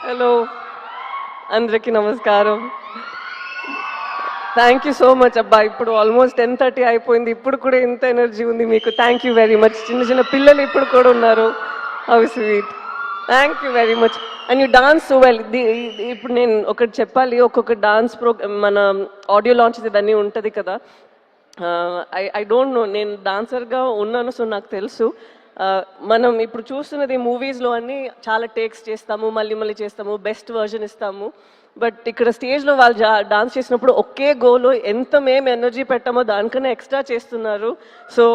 Hello, అందరికీ నమస్కారం. Thank you so much అబ్బా. ఇప్పుడు ఆల్మోస్ట్ 10:30 అయిపోయింది, ఇప్పుడు కూడా ఇంత ఎనర్జీ ఉంది మీకు. Thank you very much. చిన్న చిన్న పిల్లలు ఇప్పుడు కూడా ఉన్నారు. How sweet. Thank you very much. And you dance so well. ఇప్పుడు నేను ఒకటి చెప్పాలి, ఒక్కొక్క డాన్స్ మన ఆడియో లాంచ్ ఇవన్నీ ఉంటుంది కదా. ఐ డోంట్ నో, నేను డాన్సర్గా ఉన్నాను, సో నాకు తెలుసు. మనం ఇప్పుడు చూస్తున్నది మూవీస్లో అన్నీ చాలా టేక్స్ చేస్తాము, మళ్ళీ మళ్ళీ చేస్తాము, బెస్ట్ వర్జన్ ఇస్తాము. బట్ ఇక్కడ స్టేజ్లో వాళ్ళు డాన్స్ చేసినప్పుడు ఒకే గోలో ఎంత మేము ఎనర్జీ పెట్టామో దానికన్నా ఎక్స్ట్రా చేస్తున్నారు. So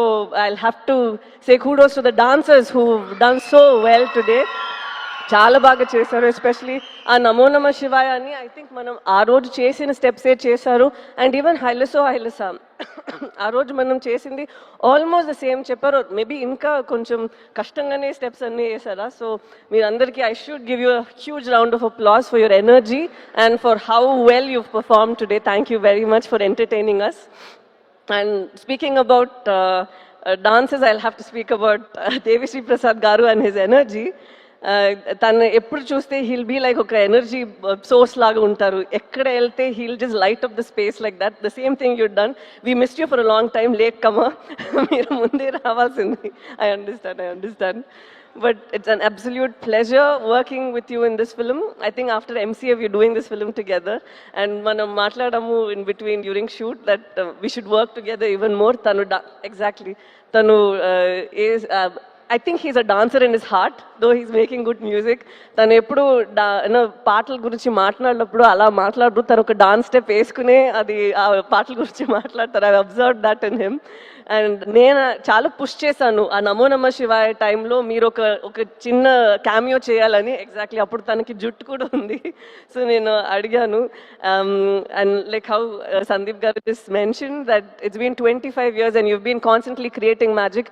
I have to say kudos to the dancers who done so well today. చాలా బాగా చేశారు. ఎస్పెషలీ ఆ నమో నమ శివాయ అని ఐ థింక్ మనం ఆ రోజు చేసిన స్టెప్సే చేశారు. అండ్ ఈవెన్ హైలసా ఆ రోజు మనం చేసింది ఆల్మోస్ట్ ద సేమ్ చెప్పారు. మేబీ ఇంకా కొంచెం కష్టంగానే స్టెప్స్ అన్నీ వేసారా. సో మీరందరికీ I should give you huge round of applause for your energy and for how well you perform today. Thank you very much for entertaining us. And speaking about dances, I'll have to speak about Devi Prasad Garu and his energy. తను ఎప్పుడు చూస్తే he'll be like ఒక energy source లాగా ఉంటారు. ఎక్కడ వెళ్తే he'll just light up the space like that. The same thing you done. We missed you for a long time. Late కమా, మీరు ముందే రావాల్సింది. I understand. But it's an absolute pleasure working with you in this film. I think after MCA we're doing this film together, and manam matladamu in between during shoot that we should work together even more. Tanu is I think he's a dancer in his heart, though he's making good music. తను ఎప్పుడు పాటల గురించి మాట్లాడినప్పుడు అలా మాట్లాడుతూ తను ఒక dance step వేసుకునే అది ఆ పాటల గురించి మాట్లాడతారు. I observe that in him. And నేను చాలా పుష్ చేశాను ఆ నమో నమ శివాయ టైంలో మీరు ఒక చిన్న క్యామియో చేయాలని. ఎగ్జాక్ట్లీ అప్పుడు తనకి జుట్టు కూడా ఉంది. సో నేను అడిగాను. And like how Sandeep garu just mention that it's been 25 years and you've been constantly creating magic.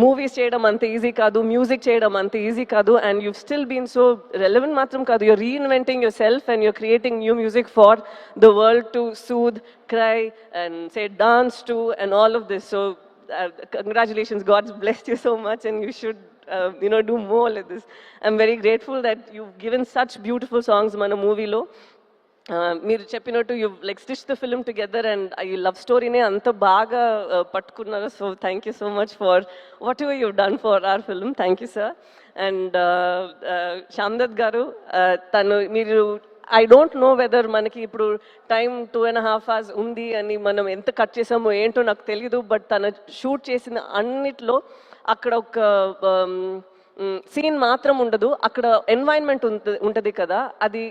Movies చేయడం అంత ఈజీ కాదు, మ్యూజిక్ చేయడం అంత ఈజీ కాదు. And you still been so relevant మాత్రం కాదు, you're reinventing yourself and you're creating new music for the world to soothe, cry and say dance to and all of this. So congratulations, God's blessed you so much and you should do more like this. I'm very grateful that you've given such beautiful songs mana movie lo. మీరు చెప్పినట్టు you like stitch the film together and ఈ love స్టోరీనే అంత బాగా పట్టుకున్నారు. So thank you so much for whatever you done for our film. Thank you sir. And Shyamdat garu, మీరు I don't know whether మనకి ఇప్పుడు టైం 2.5 hours ఉంది అని మనం ఎంత కట్ చేసామో ఏంటో నాకు తెలీదు. బట్ తను షూట్ చేసిన అన్నిట్లో అక్కడ ఒక సీన్ మాత్రం ఉండదు, అక్కడ ఎన్వైరన్మెంట్ ఉంటుంది కదా, అది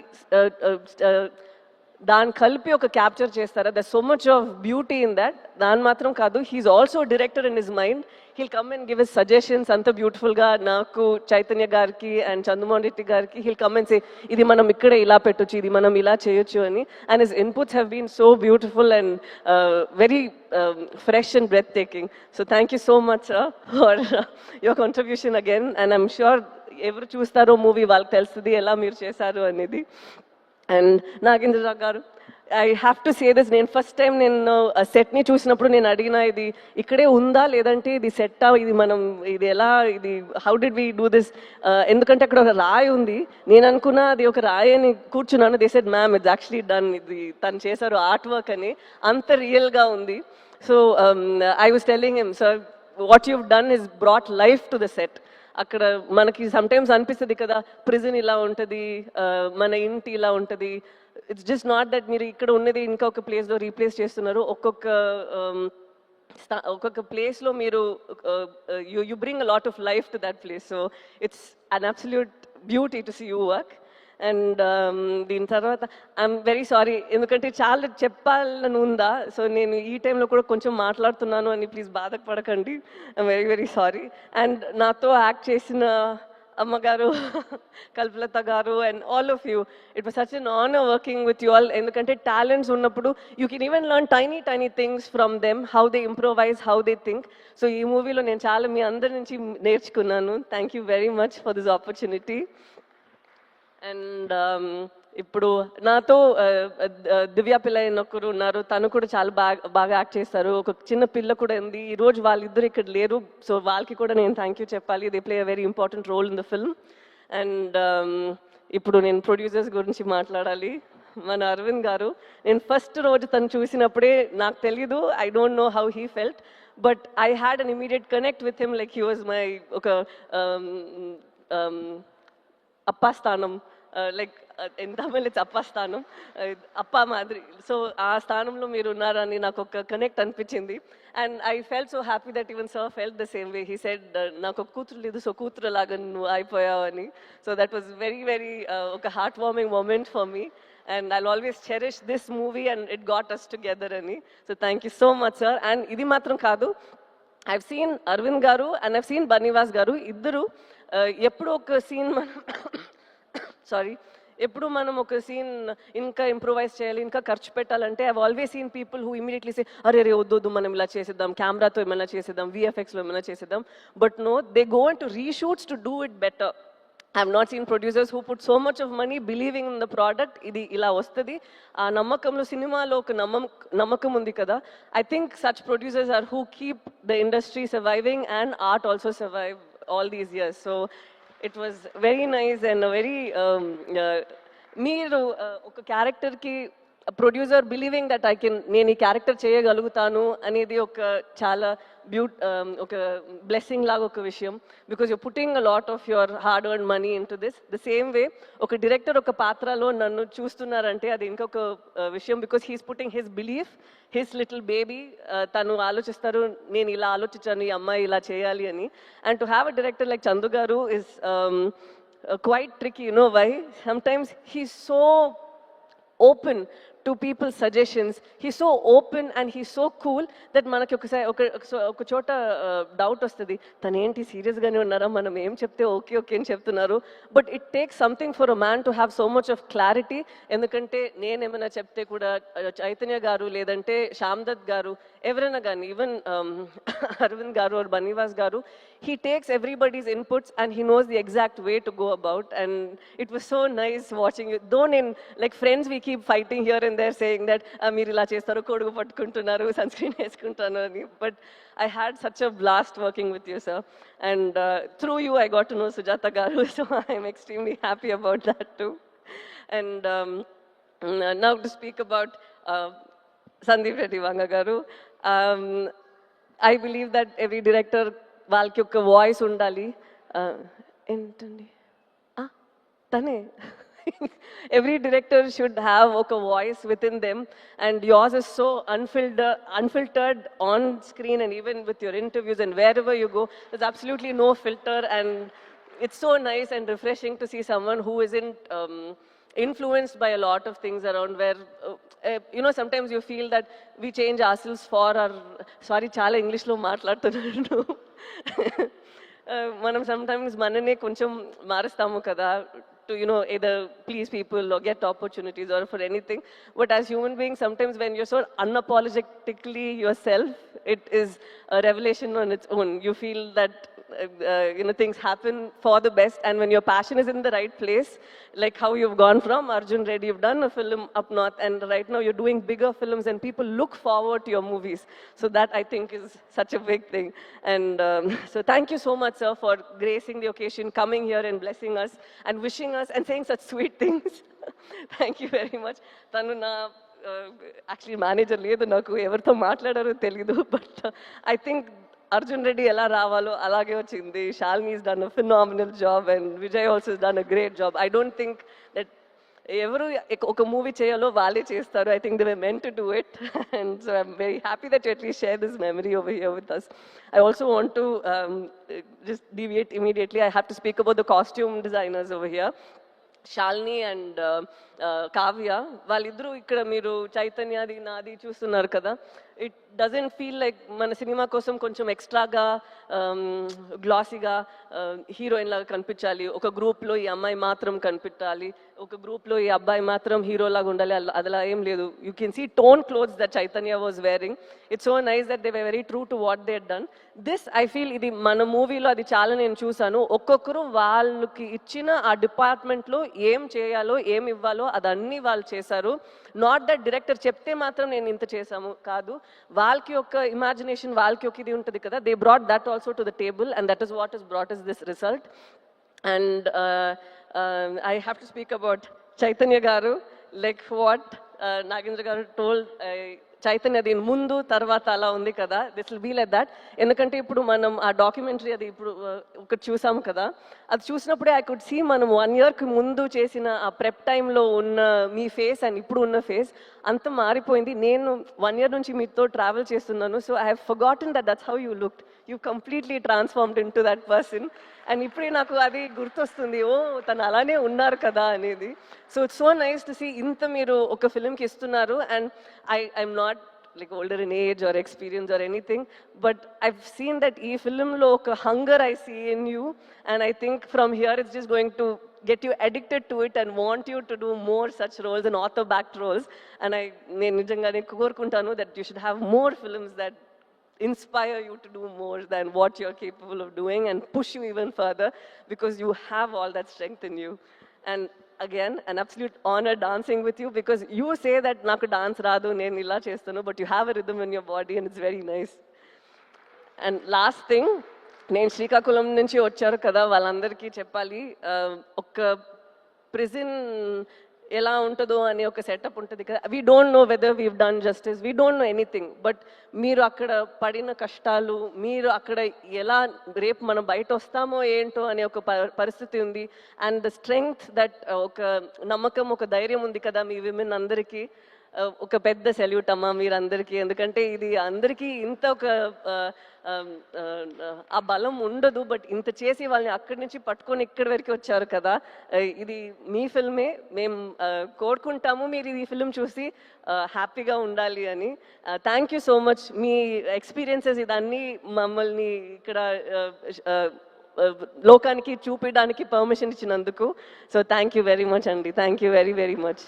దాన్ని కలిపి ఒక క్యాప్చర్ చేస్తారా. There so much of beauty in that. దాని మాత్రం కాదు, he's also director in his mind. He'll come and give his suggestions అంత బ్యూటిఫుల్గా. నాకు చైతన్య గారికి అండ్ చంద్రమోహన్ రెడ్డి గారికి హీల్ కమ్ అండ్ సే ఇది మనం ఇక్కడే ఇలా పెట్టొచ్చు, ఇది మనం ఇలా చేయొచ్చు అని. And his inputs have been so beautiful and very fresh and breathtaking. So thank you so much for your contribution again. And I'm sure ఎవరు చూస్తారో మూవీ వాళ్ళకి తెలుస్తుంది ఎలా మీరు చేశారు అనేది. అండ్ నాగేంద్ర గారు, I have to say this. నేను ఫస్ట్ టైం నేను సెట్ని చూసినప్పుడు నేను అడిగిన ఇది ఇక్కడే ఉందా లేదంటే ఇది సెట్టా, ఇది మనం ఇది ఎలా, ఇది how did we do this, ఎందుకంటే అక్కడ ఒక రాయి ఉంది. నేను అనుకున్నా అది ఒక రాయి అని కూర్చున్నాను. They said ma'am it's actually done, ఇది తను చేశారు ఆర్ట్ వర్క్ అని. అంత రియల్గా ఉంది. So I was telling him, sir what you've done is brought life to the set. అక్కడ మనకి సమ్టైమ్స్ అనిపిస్తుంది కదా ప్రిజన్ ఇలా ఉంటుంది, మన ఇంటి ఇలా ఉంటుంది. ఇట్స్ జస్ట్ నాట్ దట్ మీరు ఇక్కడ ఉన్నది ఇంకొక ప్లేస్లో రీప్లేస్ చేస్తున్నారు. ఒక్కొక్క ప్లేస్లో మీరు you bring a lot of life to that place. So it's an absolute beauty to see you work. And దీని తర్వాత ఐఎమ్ వెరీ సారీ, ఎందుకంటే చాలా చెప్పాలని ఉందా. సో నేను ఈ టైంలో కూడా కొంచెం మాట్లాడుతున్నాను అని ప్లీజ్ బాధపడకండి. I'm very very sorry. And నాతో యాక్ట్ చేసిన అమ్మగారు, కల్పలత గారు and all of you, it was such an honour working with you all. ఎందుకంటే టాలెంట్స్ ఉన్నప్పుడు you can even learn tiny things from them, how they improvise, how they think. So ఈ మూవీలో నేను చాలా మీ అందరి నుంచి నేర్చుకున్నాను. Thank you very much for this opportunity. And ఇప్పుడు నాతో దివ్య పిల్ల ఒకరు ఉన్నారు, తను కూడా చాలా బాగా యాక్ట్ చేస్తారు. ఒక చిన్న పిల్ల కూడా ఉంది. ఈరోజు వాళ్ళిద్దరు ఇక్కడ లేరు, సో వాళ్ళకి కూడా నేను థ్యాంక్ యూ చెప్పాలి. They play a very important role in the film. And ఇప్పుడు నేను ప్రొడ్యూసర్స్ గురించి మాట్లాడాలి. మన అరవింద్ గారు, నేను ఫస్ట్ రోజు తను చూసినప్పుడే నాకు తెలీదు, I don't know how he felt, but I had an immediate connect with him, like he was my ఒక అప్పా స్థానం, లైక్ ఇన్ తమిళ్ ఇట్స్ అప్పా స్థానం, అప్పా మాదిరి. సో ఆ స్థానంలో మీరు ఉన్నారని నాకు ఒక కనెక్ట్ అనిపించింది. And I felt so happy that even sir felt the same way. He said నాకు ఒక కూతురు లేదు, సో కూతురు లాగా నువ్వు అయిపోయావని. So that was very very ఒక heart warming moment for me. And I'll always cherish this movie and it got us together ani. So thank you so much, sir. And idi matram kaadu, I've seen Arvind garu and I've seen Banivas garu iddaru eppudu oka scene manam sorry, ఎప్పుడు మనం ఒక scene ఇంకా improvise చేయాలి, ఇంకా ఖర్చు పెట్టాలంటే I always seen people who immediately say అరే రే వద్దు మనం ఇలా చేసేద్దాం, కెమెరాతో ఏమైనా చేసేద్దాం, విఎఫ్ఎక్స్లో ఏమైనా చేసేద్దాం. But no, they go into reshoots to do it better. I have not seen producers who put so much of money believing in the product. Idi ila vastadi aa nammakamlo cinema lo oka nammakam undi kada. I think such producers are who keep the industry surviving and art also survive all these years. So it was very nice and a very meeru oka character ki producer believing that I can, నేను ఈ character చేయగలుగుతాను అనేది ఒక చాలా ఒక blessing లాగా ఒక విషయం. Because you're putting a lot of your hard earn money into this. The same way ఒక డైరెక్టర్ ఒక పాత్రలో నన్ను చూస్తున్నారంటే అది ఇంకొక విషయం. Because he's putting his belief, his little baby, తను ఆలోచిస్తారు నేను ఇలా ఆలోచించాను, ఈ అమ్మాయి ఇలా చేయాలి అని. And to have a director like Chandu గారు is quite tricky, you know why? Sometimes he's so open to people's suggestions. He's so open and he's so cool that manaki oka chota doubt ostadi, tanu enti serious gaane unnara, manam em chepte okay okay ani cheptunnaru. But it takes something for a man to have so much of clarity. Endukante nenu emana chepte kuda Chaitanya garu ledante Shamdad garu ఎవరైనా కానీ, even Arvind గారు or Banivas garu, he takes everybody's inputs and he knows the exact way to go about. And it was so nice watching you. Though in like friends we keep fighting here and there saying that మీరు ఇలా చేస్తారు, కొడుకు పట్టుకుంటున్నారు, sun screen వేసుకుంటాను అని. But I had such a blast working with you, sir. And through you I got to know Sujata garu, so I am extremely happy about that too. And now to speak about Sandeep Reddy Vanga garu. I believe that every director వాళ్ళకి ఒక voice ఉండాలి. ఏంటండి తనే every director should have a voice within them, and yours is so unfiltered on screen and even with your interviews and wherever you go, there's absolutely no filter. And it's so nice and refreshing to see someone who isn't influenced by a lot of things around, where you know, sometimes you feel that we change ourselves for our, sorry chala English lo maatladutunnaru, manam sometimes manane koncham marustamu kada to, you know, either please people or get opportunities or for anything. But as human beings, sometimes when you're so unapologetically yourself, it is a revelation on its own. You feel that you know, things happen for the best, and when your passion is in the right place, like how you've gone from Arjun Reddy, you've done a film up north, and right now you're doing bigger films and people look forward to your movies. So that I think is such a big thing. And so thank you so much, sir, for gracing the occasion, coming here and blessing us and wishing us and saying such sweet things. Thank you very much. Tanu na actually manager ledu, naku evartho maatladaro telidu, but I think Arjun Reddy ela ravalo alage vachindi. Shalini has done a phenomenal job and Vijay also has done a great job. I don't think that ఎవరు ఒక movie చేయాలో వాళ్ళే చేస్తారు. I think they were meant to do it. And so I'm very happy that you at least share this memory over here with us. I also want to just deviate immediately. I have to speak about the costume designers over here. Shalini and Kavya, వాళ్ళిద్దరూ ఇక్కడ మీరు చైతన్యది నాది చూస్తున్నారు కదా. It doesn't feel like మన cinema కోసం కొంచెం ఎక్స్ట్రాగా గ్లాసీగా హీరోయిన్ లాగా కనిపించాలి, ఒక గ్రూప్లో ఈ అమ్మాయి మాత్రం కనిపించాలి, ఒక గ్రూప్లో ఈ అబ్బాయి మాత్రం హీరోలాగా ఉండాలి, అదలా ఏం లేదు. You can see tone clothes that Chaitanya was wearing. It's so nice that they were very true to what they had done. This I feel ఇది మన మూవీలో అది చాలా నేను చూసాను. ఒక్కొక్కరు వాళ్ళకి ఇచ్చిన ఆ డిపార్ట్మెంట్లో ఏం చేయాలో ఏం ఇవ్వాలో అదన్నీ వాళ్ళు చేశారు. నాట్ దట్ డైరెక్టర్ చెప్తే మాత్రం నేను ఇంత చేశాము కాదు, వాళ్ళకి ఒక ఇమాజినేషన్, వాళ్ళకి ఒక ఇది ఉంటుంది కదా. They brought that also to the table, and that is what is brought is this result. And I have to speak about Chaitanya Garu, like what Nagendra Garu told. Chaitanya దీని ముందు తర్వాత అలా ఉంది కదా, this will be like that. ఎందుకంటే ఇప్పుడు మనం ఆ డాక్యుమెంటరీ అది ఇప్పుడు ఒకటి చూసాము కదా, అది చూసినప్పుడే ఐ కుడ్ సీ మనం 1 yearకి ముందు చేసిన ఆ ప్రెప్ టైంలో ఉన్న మీ ఫేస్ అండ్ ఇప్పుడు ఉన్న ఫేస్ అంత మారిపోయింది. నేను 1 year నుంచి మీతో ట్రావెల్ చేస్తున్నాను, so I have forgotten that's how you looked. You completely transformed in to that person. And ఇప్పుడే నాకు అది గుర్తొస్తుంది, ఓ తను అలానే ఉన్నారు కదా అనేది. So it's so nice to see ఇంత మీరు ఒక ఫిల్మ్కి ఇస్తున్నారు. And I'm not like older in age or experience or anything, but I've seen that ee film lo oka hunger I see in you, and I think from here it's just going to get you addicted to it and want you to do more such roles and author backed roles. And నేను నిజంగానే కోరుకుంటాను that you should have more films that inspire you to do more than what you're capable of doing and push you even further, because you have all that strength in you. And again, an absolute honor dancing with you, because you say that naku dance raadu, nenu illa chestanu, but you have a rhythm in your body and it's very nice. And last thing, నేను శ్రీకాకుళం నుంచి వచ్చారు కదా, వాళ్ళందరికీ చెప్పాలి, ఒక prison ఎలా ఉంటుందో అనే ఒక సెటప్ ఉంటుంది కదా. We don't know whether weave done justice, we don't know anything, but మీరు అక్కడ పడిన కష్టాలు, మీరు అక్కడ ఎలా రేపు మనం బయట వస్తామో ఏంటో అనే ఒక పరిస్థితి ఉంది. అండ్ ద స్ట్రెంగ్త్ దట్, ఒక నమ్మకం, ఒక ధైర్యం ఉంది కదా మీ విమెన్ అందరికీ. ఒక పెద్ద సెల్యూట్ అమ్మా మీరందరికీ, ఎందుకంటే ఇది అందరికీ ఇంత ఒక ఆ బలం ఉండదు, బట్ ఇంత చేసి వాళ్ళని అక్కడి నుంచి పట్టుకొని ఇక్కడి వరకు వచ్చారు కదా. ఇది మీ ఫిల్మే, మేము కోరుకుంటాము మీరు ఈ ఫిల్మ్ చూసి హ్యాపీగా ఉండాలి అని. థ్యాంక్ యూ సో మచ్, మీ ఎక్స్పీరియన్సెస్ ఇదన్నీ మమ్మల్ని ఇక్కడ లోకానికి చూపించడానికి పర్మిషన్ ఇచ్చినందుకు. So thank you very much అండి, thank you very very much.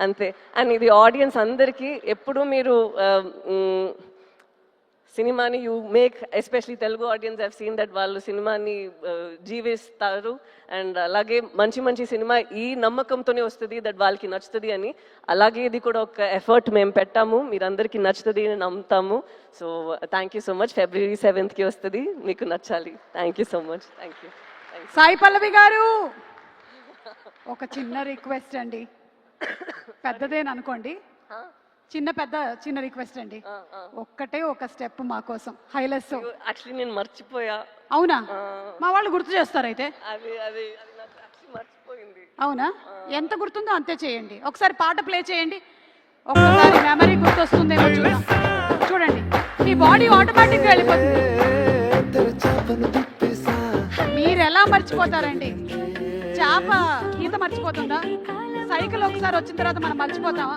అంతే. అండ్ ఇది ఆడియన్స్ అందరికీ ఎప్పుడు మీరు సినిమాని you make, especially Telugu audience, I've seen that వాళ్ళు సినిమాని జీవిస్తారు. అండ్ అలాగే మంచి మంచి సినిమా ఈ నమ్మకంతోనే వస్తుంది దట్ వాళ్ళకి నచ్చుతుంది అని. అలాగే ఇది కూడా ఒక ఎఫర్ట్ మేము పెట్టాము, మీరందరికీ నచ్చుతుంది అని నమ్ముతాము. So thank you so much. February 7th వస్తుంది, మీకు నచ్చాలి. Thank you so much. Thank you. Sai Pallavi garu, ఒక చిన్న రిక్వెస్ట్ అండి, పెద్దదేననుకోండి, చిన్న రిక్వెస్ట్ అండి, ఒక్కటే ఒక స్టెప్ మా కోసం హైలెస్. యాక్చువల్లీ నేను మర్చిపోయా. అవునా? మా వాళ్ళు గుర్తు చేస్తారు అయితే. అది అది నాకు యాక్చువల్లీ మర్చిపోయింది. అవునా? ఎంత గుర్తుందో అంతే చేయండి. ఒకసారి పాట ప్లే చేయండి, ఒక్కసారి మెమరీ గుర్తొస్తుందేమో చూద్దాం. చూడండి, మీ బాడీ ఆటోమేటిక్గా వెళ్ళిపోతుంది. మీరు ఎలా మర్చిపోతారండి? చేప ఈత మర్చిపోతుందా? సైకిల్ ఒకసారి వచ్చిన తర్వాత మనం మర్చిపోతామా?